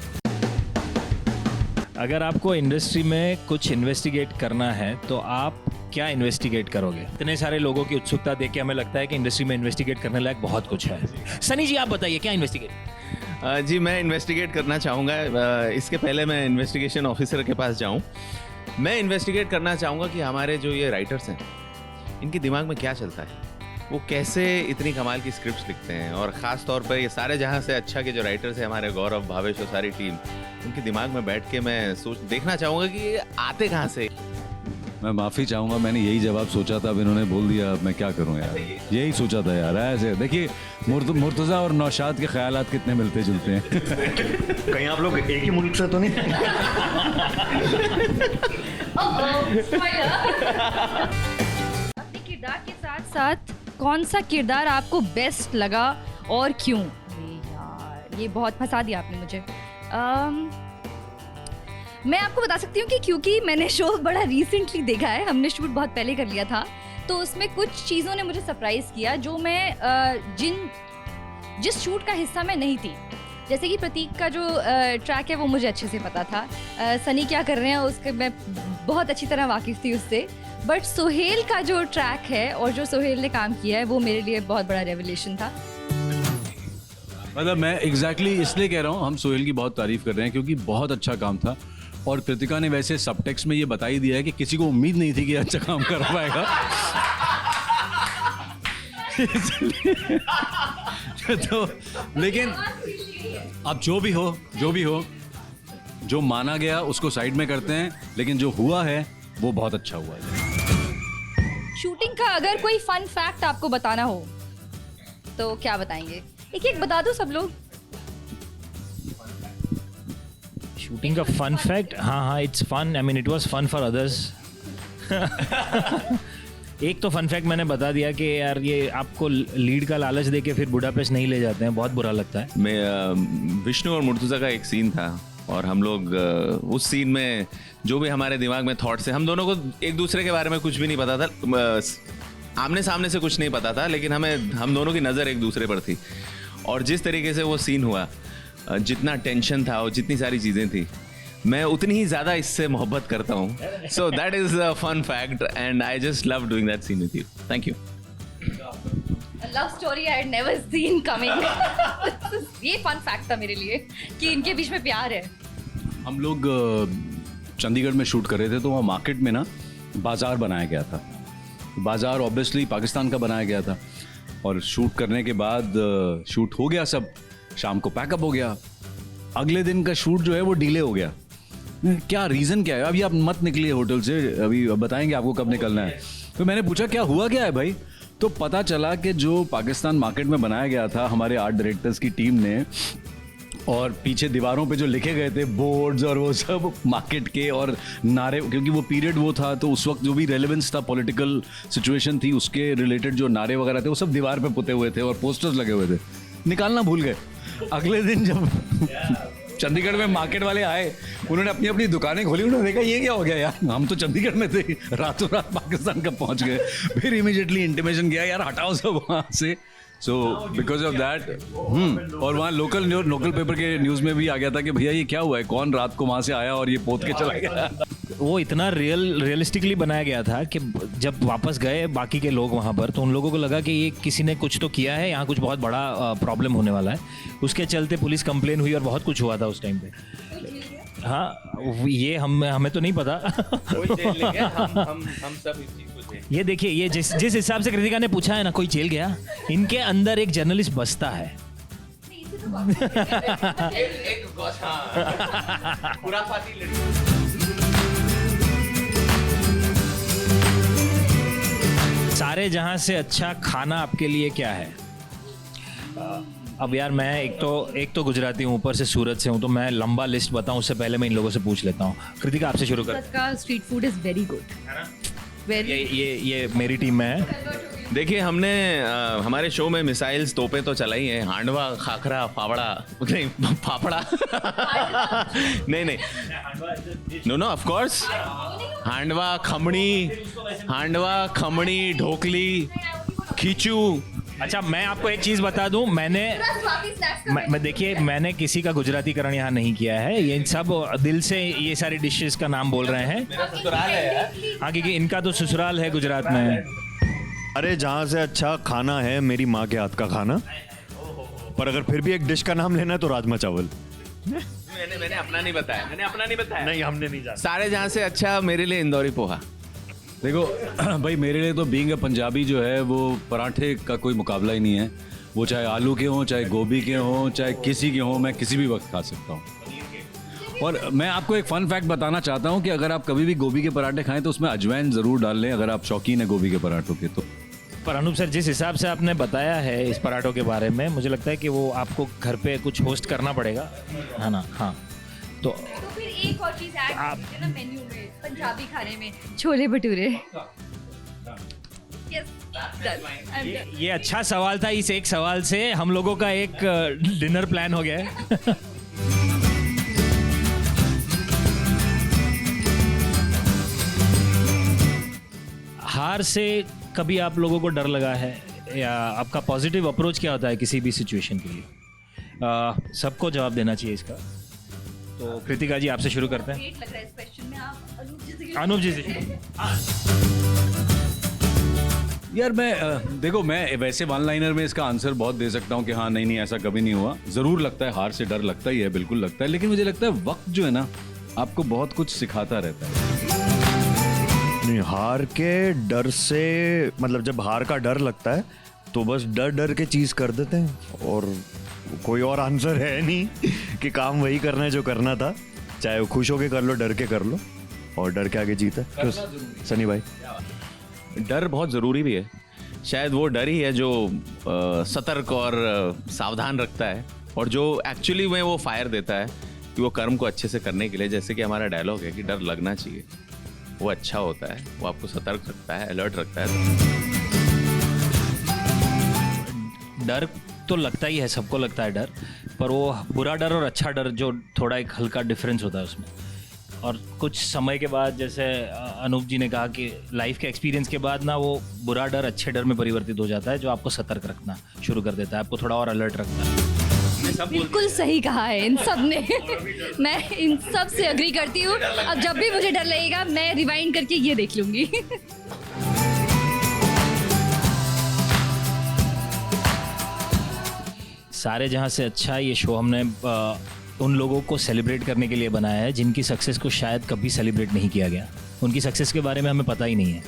अगर आपको इंडस्ट्री में कुछ इन्वेस्टिगेट करना है तो आप क्या इन्वेस्टिगेट करोगे? इतने सारे लोगों की उत्सुकता देख के हमें लगता है कि इंडस्ट्री में इन्वेस्टिगेट करने लायक बहुत कुछ है। सनी जी, आप बताइए क्या इन्वेस्टिगेट? जी, मैं इन्वेस्टिगेट करना चाहूँगा। इसके पहले मैं इन्वेस्टिगेशन ऑफिसर के पास जाऊँ। मैं इन्वेस्टिगेट करना चाहूँगा कि हमारे जो ये राइटर्स हैं, इनके दिमाग में क्या चलता है, वो कैसे इतनी कमाल की स्क्रिप्ट्स लिखते हैं, और ख़ास तौर पर ये सारे जहाँ से अच्छा के जो राइटर्स हैं हमारे गौरव, भावेश और सारी टीम, उनके दिमाग में बैठ के मैं देखना चाहूँगा कि ये आते कहाँ से। मैं माफ़ी चाहूँगा, मैंने यही जवाब सोचा था, अब इन्होंने बोल दिया, अब मैं क्या करूँ यार। यही सोचा था यार। ऐसे देखिए मुर्तज़ा और नौशाद के ख्यालात कितने मिलते जुलते हैं। कहीं आप लोग एक ही मुल्क से तो नहीं? अपने किरदार के साथ साथ कौन सा किरदार आपको बेस्ट लगा और क्यों? यार, ये बहुत फंसा दिया आपने मुझे। मैं आपको बता सकती हूँ कि क्योंकि मैंने शो बड़ा रिसेंटली देखा है, हमने शूट बहुत पहले कर लिया था, तो उसमें कुछ चीज़ों ने मुझे सरप्राइज़ किया जो मैं जिस शूट का हिस्सा मैं नहीं थी। जैसे कि प्रतीक का जो ट्रैक है वो मुझे अच्छे से पता था, सनी क्या कर रहे हैं उसके मैं बहुत अच्छी तरह वाकिफ़ थी उससे, बट सोहेल का जो ट्रैक है और जो सोहेल ने काम किया है वो मेरे लिए बहुत बड़ा रेवलेशन था। मतलब मैं एग्जैक्टली इसलिए कह रहा हूँ, हम सोहेल की बहुत तारीफ कर रहे हैं क्योंकि बहुत अच्छा काम था, और कृतिका ने वैसे सबटेक्स्ट में ये बता ही दिया है कि किसी को उम्मीद नहीं थी कि अच्छा काम कर पाएगा। तो लेकिन अब जो भी हो जो माना गया उसको साइड में करते हैं, लेकिन जो हुआ है वो बहुत अच्छा हुआ है। शूटिंग का अगर कोई फन फैक्ट आपको बताना हो तो क्या बताएंगे? एक बता दो सब लोग। शूटिंग का फन फैक्ट? हाँ, it's fun. I mean it was fun for others. एक तो फन फैक्ट मैंने बता दिया कि यार ये आपको लीड का लालच देके फिर बुडापेस्ट नहीं ले जाते हैं, बहुत बुरा लगता है। मैं विष्णु और मुर्तज़ा का एक सीन था, और हम लोग उस सीन में जो भी हमारे दिमाग में थॉट्स है, हम दोनों को एक दूसरे के बारे में कुछ भी नहीं पता था, आमने सामने से कुछ नहीं पता था, लेकिन हम दोनों की नज़र एक दूसरे पर थी, और जिस तरीके से वो सीन हुआ, जितना टेंशन था और जितनी सारी चीज़ें थी, मैं उतनी ही ज़्यादा इससे मोहब्बत करता हूँ। So that is a fun fact and I just love doing that scene with you. Thank you. Love story I had never seen coming. ये फन फैक्ट था मेरे लिए कि इनके बीच में प्यार है। हम लोग चंडीगढ़ में शूट कर रहे थे, तो वहाँ मार्केट में ना बाज़ार बनाया गया था। बाज़ार ऑब्वियसली पाकिस्तान का बनाया गया था, और शूट करने के बाद शूट हो गया, सब शाम को पैकअप हो गया। अगले दिन का शूट जो है वो डिले हो गया। क्या रीज़न क्या है? अभी आप मत निकलिए होटल से, अभी बताएंगे आपको कब निकलना है। तो मैंने पूछा क्या हुआ क्या है भाई, तो पता चला कि जो पाकिस्तान मार्केट में बनाया गया था हमारे आर्ट डायरेक्टर्स की टीम ने, और पीछे दीवारों पे जो लिखे गए थे बोर्ड्स और वो सब मार्केट के और नारे, क्योंकि वो पीरियड वो था, तो उस वक्त जो भी रेलेवेंस था, पॉलिटिकल सिचुएशन थी, उसके रिलेटेड जो नारे वगैरह थे वो सब दीवार पे पुते हुए थे और पोस्टर्स लगे हुए थे, निकालना भूल गए। अगले दिन जब चंडीगढ़ में मार्केट वाले आए, उन्होंने अपनी अपनी दुकानें खोली, उन्होंने देखा ये क्या हो गया यार, हम तो चंडीगढ़ में थे, रातों रात पाकिस्तान कब पहुंच गए। फिर इमीडिएटली इंटीमेशन किया यार हटाओ सब वहाँ से। सो बिकॉज ऑफ दैट और वहाँ लोकल पेपर के न्यूज़ में भी आ गया था कि भैया ये क्या हुआ है, कौन रात को वहाँ से आया और ये पोत के चला गया। वो इतना रियलिस्टिकली बनाया गया था कि जब वापस गए बाकी के लोग वहाँ पर, तो उन लोगों को लगा कि ये किसी ने कुछ तो किया है, यहाँ कुछ बहुत बड़ा प्रॉब्लम होने वाला है। उसके चलते पुलिस कंप्लेन हुई और बहुत कुछ हुआ था उस टाइम पे। हाँ, ये हमें तो नहीं पता। हम सब इस चीज को ये देखिए, ये जिस हिसाब से कृतिका ने पूछा है ना, कोई जेल गया, इनके अंदर एक जर्नलिस्ट बसता है। सारे जहां से अच्छा खाना आपके लिए क्या है? अब यार मैं एक तो गुजराती हूँ, ऊपर से सूरत से हूँ, तो मैं लंबा लिस्ट बताऊँ उससे पहले मैं इन लोगों से पूछ लेता हूँ। कृतिका आपसे शुरू कर। Street food is very good. ये मेरी टीम में है। देखिए, हमने हमारे शो में मिसाइल्स तोपें तो चलाई हैं, हांडवा, खाखरा, फावड़ा, नहीं फाफड़ा नहीं no of course, handva khamani, dhokli, khichu. अच्छा, मैं आपको एक चीज बता दूं, मैं देखिए, मैंने किसी का गुजरातीकरण यहाँ नहीं किया है, ये सब दिल से ये सारी डिशेस का नाम बोल रहे हैं। ससुराल है हाँ, क्योंकि इनका तो ससुराल है गुजरात में। अरे जहाँ से अच्छा खाना है मेरी माँ के हाथ का खाना, पर अगर फिर भी एक डिश का नाम लेना है तो राजमा चावल। मैंने अपना नहीं बताया। नहीं, हमने नहीं जाना। सारे जहाँ से अच्छा मेरे लिए इंदौरी पोहा। देखो भाई, मेरे लिए तो बीइंग अ पंजाबी जो है वो पराठे का कोई मुकाबला ही नहीं है। वो चाहे आलू के हों, चाहे गोभी के हों, चाहे किसी के हों, मैं किसी भी वक्त खा सकता हूँ। और मैं आपको एक फन फैक्ट बताना चाहता हूँ कि अगर आप कभी भी गोभी के पराठे खाएं तो उसमें अजवाइन ज़रूर डाल लें, अगर आप शौकीन है गोभी के पराठों के तो। पर अनूप सर, जिस हिसाब से आपने बताया है इस पराठों के बारे में, मुझे लगता है कि वो आपको घर पे कुछ होस्ट करना पड़ेगा, है ना? हाँ, तो फिर एक और चीज ऐड कर दीजिए ना मेन्यू में, पंजाबी खाने में छोले भटूरे। ये अच्छा सवाल था। इस एक सवाल से हम लोगों का एक डिनर प्लान हो गया है। हार से कभी आप लोगों को डर लगा है, या आपका पॉजिटिव अप्रोच क्या होता है किसी भी सिचुएशन के लिए? सबको जवाब देना चाहिए इसका। तो कृतिका जी, आपसे शुरू करते हैं। अनूप जी से। यार देखो, मैं वैसे वन लाइनर में इसका आंसर बहुत दे सकता हूँ कि हाँ नहीं ऐसा कभी नहीं हुआ। ज़रूर लगता है, हार से डर लगता ही है, बिल्कुल लगता है, लेकिन मुझे लगता है वक्त जो है ना आपको बहुत कुछ सिखाता रहता है। नहीं, हार के डर से मतलब जब हार का डर लगता है तो बस डर के चीज़ कर देते हैं, और कोई और आंसर है नहीं कि काम वही करना है जो करना था, चाहे वो खुश होके कर लो, डर के कर लो, और डर के आगे जीता। तो सनी भाई, डर बहुत ज़रूरी भी है। शायद वो डर ही है जो सतर्क और सावधान रखता है, और जो एक्चुअली में वो फायर देता है कि वो कर्म को अच्छे से करने के लिए, जैसे कि हमारा डायलॉग है कि डर लगना चाहिए, वो अच्छा होता है, वो आपको सतर्क रखता है, अलर्ट रखता है। डर तो लगता ही है, सबको लगता है डर, पर वो बुरा डर और अच्छा डर जो थोड़ा एक हल्का डिफरेंस होता है उसमें। और कुछ समय के बाद, जैसे अनूप जी ने कहा कि लाइफ के एक्सपीरियंस के बाद ना वो बुरा डर अच्छे डर में परिवर्तित हो जाता है, जो आपको सतर्क रखना शुरू कर देता है, आपको थोड़ा और अलर्ट रखता है। बिल्कुल सही कहा है इन सब ने। मैं इन सब से अग्री करती हूँ। अब जब भी मुझे डर लगेगा मैं रिवाइंड करके ये देख लूंगी। सारे जहाँ से अच्छा, ये शो हमने उन लोगों को सेलिब्रेट करने के लिए बनाया है जिनकी सक्सेस को शायद कभी सेलिब्रेट नहीं किया गया। उनकी सक्सेस के बारे में हमें पता ही नहीं है,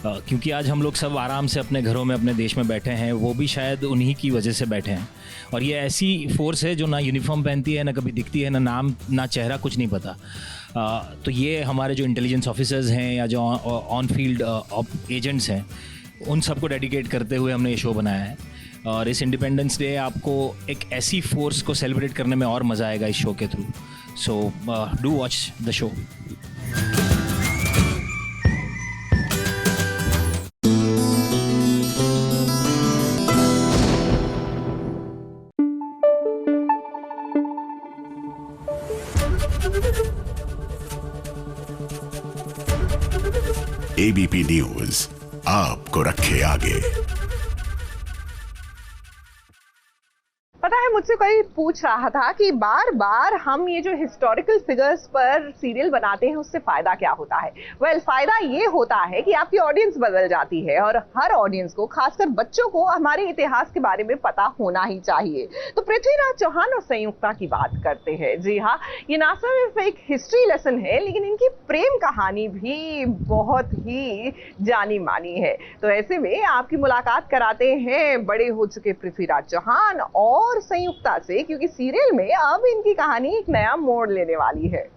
क्योंकि आज हम लोग सब आराम से अपने घरों में, अपने देश में बैठे हैं, वो भी शायद उन्हीं की वजह से बैठे हैं। और ये ऐसी फोर्स है जो ना यूनिफॉर्म पहनती है, ना कभी दिखती है, ना नाम, ना चेहरा, कुछ नहीं पता। तो ये हमारे जो इंटेलिजेंस ऑफिसर्स हैं या जो ऑन फील्ड एजेंट्स हैं, उन सबको डेडिकेट करते हुए हमने ये शो बनाया है। और इस इंडिपेंडेंस डे आपको एक ऐसी फोर्स को सेलिब्रेट करने में और मज़ा आएगा इस शो के through. So do watch the show. ABP news आपको रखे आगे। पता है, मुझसे कोई पूछ रहा था कि बार बार हम ये जो हिस्टोरिकल फिगर्स पर सीरियल बनाते हैं उससे फायदा क्या होता है। वेल, फायदा ये होता है कि आपकी ऑडियंस बदल जाती है और हर ऑडियंस को, खासकर बच्चों को, हमारे इतिहास के बारे में पता होना ही चाहिए। तो पृथ्वीराज चौहान और संयुक्ता की बात करते हैं। जी हाँ, ये ना सिर्फ एक हिस्ट्री लेसन है लेकिन इनकी प्रेम कहानी भी बहुत ही जानी मानी है। तो ऐसे में आपकी मुलाकात कराते हैं बड़े हो चुके पृथ्वीराज चौहान और संयुक्ता से, क्योंकि सीरियल में अब इनकी कहानी एक नया मोड़ लेने वाली है।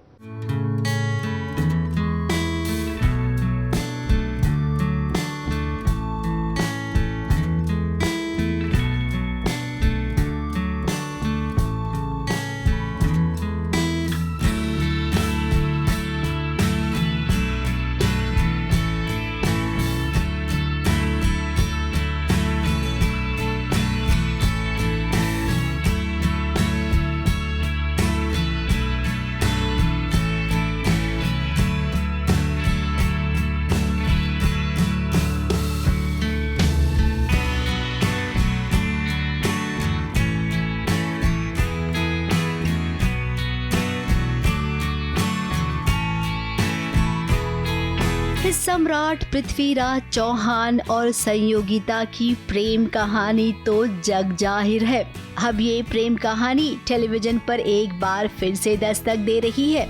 सम्राट पृथ्वीराज चौहान और संयोगिता की प्रेम कहानी तो जग जाहिर है। अब ये प्रेम कहानी टेलीविजन पर एक बार फिर से दस्तक दे रही है,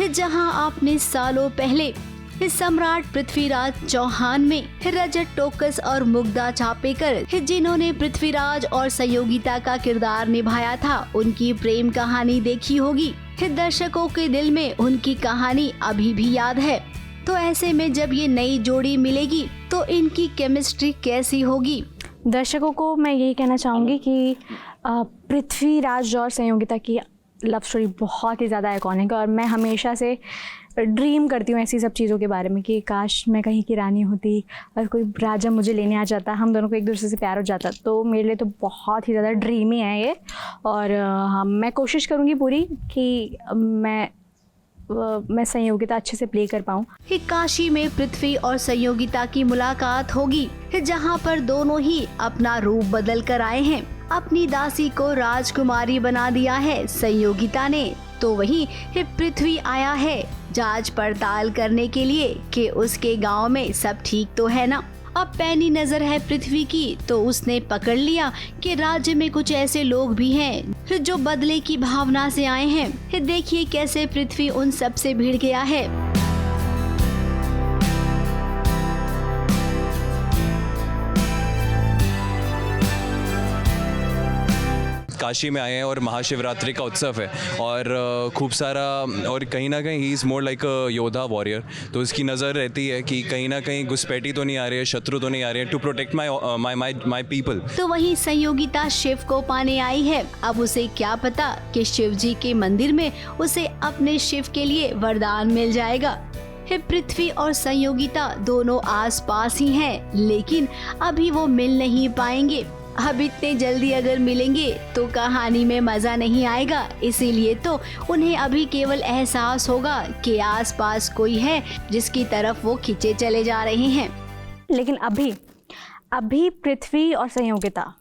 जहां आपने सालों पहले सम्राट पृथ्वीराज चौहान में रजत टोकस और मुग्धा चापेकर, जिन्होंने पृथ्वीराज और संयोगिता का किरदार निभाया था, उनकी प्रेम कहानी देखी होगी। दर्शकों के दिल में उनकी कहानी अभी भी याद है। तो ऐसे में जब ये नई जोड़ी मिलेगी तो इनकी केमिस्ट्री कैसी होगी? दर्शकों को मैं यही कहना चाहूँगी कि पृथ्वीराज और संयोगिता की लव स्टोरी बहुत ही ज़्यादा आइकॉनिक है और मैं हमेशा से ड्रीम करती हूँ ऐसी सब चीज़ों के बारे में कि काश मैं कहीं की रानी होती और कोई राजा मुझे लेने आ जाता, हम दोनों को एक दूसरे से प्यार हो जाता। तो मेरे लिए तो बहुत ही ज़्यादा ड्रीमी है ये और मैं कोशिश करूँगी पूरी कि मैं संयोगिता अच्छे से प्ले कर पाऊँ। काशी में पृथ्वी और संयोगिता की मुलाकात होगी, जहाँ पर दोनों ही अपना रूप बदल कर आए हैं। अपनी दासी को राजकुमारी बना दिया है संयोगिता ने, तो वहीं पृथ्वी आया है जांच पड़ताल करने के लिए कि उसके गांव में सब ठीक तो है ना। अब पैनी नजर है पृथ्वी की, तो उसने पकड़ लिया कि राज्य में कुछ ऐसे लोग भी हैं जो बदले की भावना से आए हैं। देखिए कैसे पृथ्वी उन सब से भिड़ गया है। काशी में आए हैं और महाशिवरात्रि का उत्सव है और खूब सारा, और कहीं ना कहीं ही इज़ मोर लाइक अ योद्धा वॉरियर। तो इसकी नज़र रहती है कि कहीं ना कहीं घुसपैठी तो नहीं आ रही है, शत्रु तो नहीं आ रहे हैं, टू प्रोटेक्ट माई पीपल। तो वहीं संयोगिता शिव को पाने आई है। अब उसे क्या पता कि शिव जी के मंदिर में उसे अपने शिव के लिए वरदान मिल जाएगा। पृथ्वी और संयोगिता दोनों आसपास ही हैं, लेकिन अभी वो मिल नहीं पाएंगे। अब इतने जल्दी अगर मिलेंगे तो कहानी में मजा नहीं आएगा, इसीलिए तो उन्हें अभी केवल एहसास होगा कि आसपास कोई है जिसकी तरफ वो खींचे चले जा रहे हैं। लेकिन अभी पृथ्वी और संयोगिता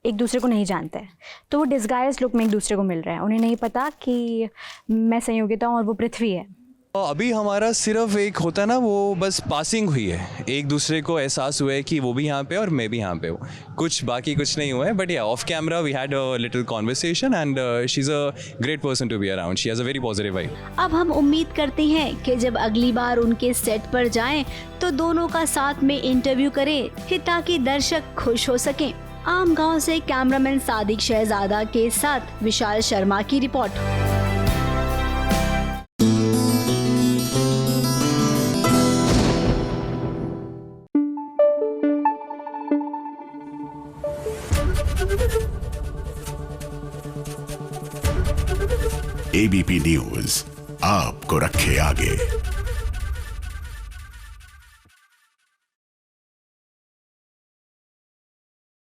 एक दूसरे को नहीं जानते, तो वो डिस्गाइज लुक में एक दूसरे को मिल रहे हैं। उन्हें नहीं पता कि मैं संयोगिता हूँ और वो पृथ्वी है। अभी हमारा सिर्फ एक होता है ना, वो बस पासिंग हुई है, एक दूसरे को एहसास हुआ है कि वो भी यहाँ पे और मैं भी यहाँ पे हूँ, कुछ बाकी कुछ नहीं हुआ है। But yeah off camera we had a little conversation and she is a great person to be around, she has a very positive vibe. अब हम उम्मीद करते हैं कि जब अगली बार उनके सेट पर जाएं तो दोनों का साथ में इंटरव्यू करें ताकि दर्शक खुश हो सकें। आम गाँव से कैमरामैन सादिक शहजादा के साथ विशाल शर्मा की रिपोर्ट। एबीपी न्यूज आपको रखे आगे।